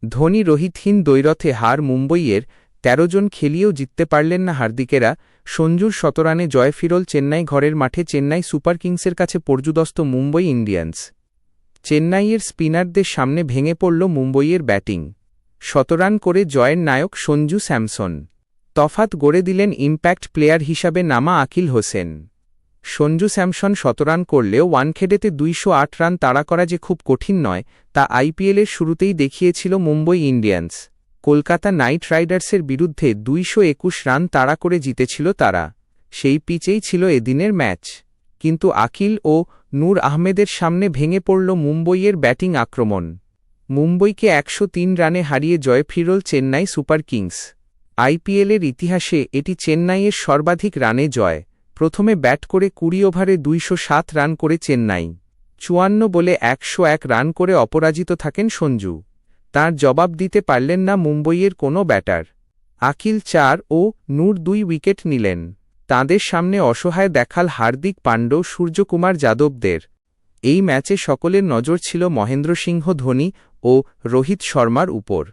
ধোনি রোহিতহীন দ্বৈরথে হার মুম্বইয়ের ১৩ জন খেলিয়েও জিততে পারলেন না হার্দিকেরা। সঞ্জুর শতরানে জয় ফিরল চেন্নাই। ঘরের মাঠে চেন্নাই সুপার কিংসের কাছে পর্যুদস্ত মুম্বই ইন্ডিয়ান্স। চেন্নাইয়ের স্পিনারদের সামনে ভেঙে পড়ল মুম্বইয়ের ব্যাটিং। শতরান করে জয়ের নায়ক সঞ্জু স্যামসন। তফাত গড়ে দিলেন ইম্প্যাক্ট প্লেয়ার হিসাবে নামা আকিল হোসেন। সঞ্জু স্যামসন শতরান করলেও ওয়ানখেডেতে ২০৮ রান তাড়া করা যে খুব কঠিন নয়, তা আইপিএলের শুরুতেই দেখিয়েছিল মুম্বই ইন্ডিয়ান্স। কলকাতা নাইট রাইডার্সের বিরুদ্ধে ২২১ রান তাড়া করে জিতেছিল তারা। সেই পিচেই ছিল এদিনের ম্যাচ। কিন্তু আকিল ও নূর আহমেদের সামনে ভেঙে পড়ল মুম্বইয়ের ব্যাটিং আক্রমণ। মুম্বইকে ১০৩ রানে হারিয়ে জয় ফিরল চেন্নাই সুপার কিংস। আইপিএলের ইতিহাসে এটি চেন্নাইয়ের সর্বাধিক রানে জয়। প্রথমে ব্যাট করে ২০ ওভারে ২০৭ রান করে চেন্নাই। ৫৪ বলে ১০১ রান করে অপরাজিত থাকেন সঞ্জু। তাঁর জবাব দিতে পারলেন না মুম্বইয়ের কোনো ব্যাটার। আকিল ৪ ও নূর ২ উইকেট নিলেন। তাঁদের সামনে অসহায় দেখাল হার্দিক পাণ্ড্য, সূর্যকুমার যাদবদের। এই ম্যাচে সকলের নজর ছিল মহেন্দ্র সিংহ ধোনি ও রোহিত শর্মার উপর।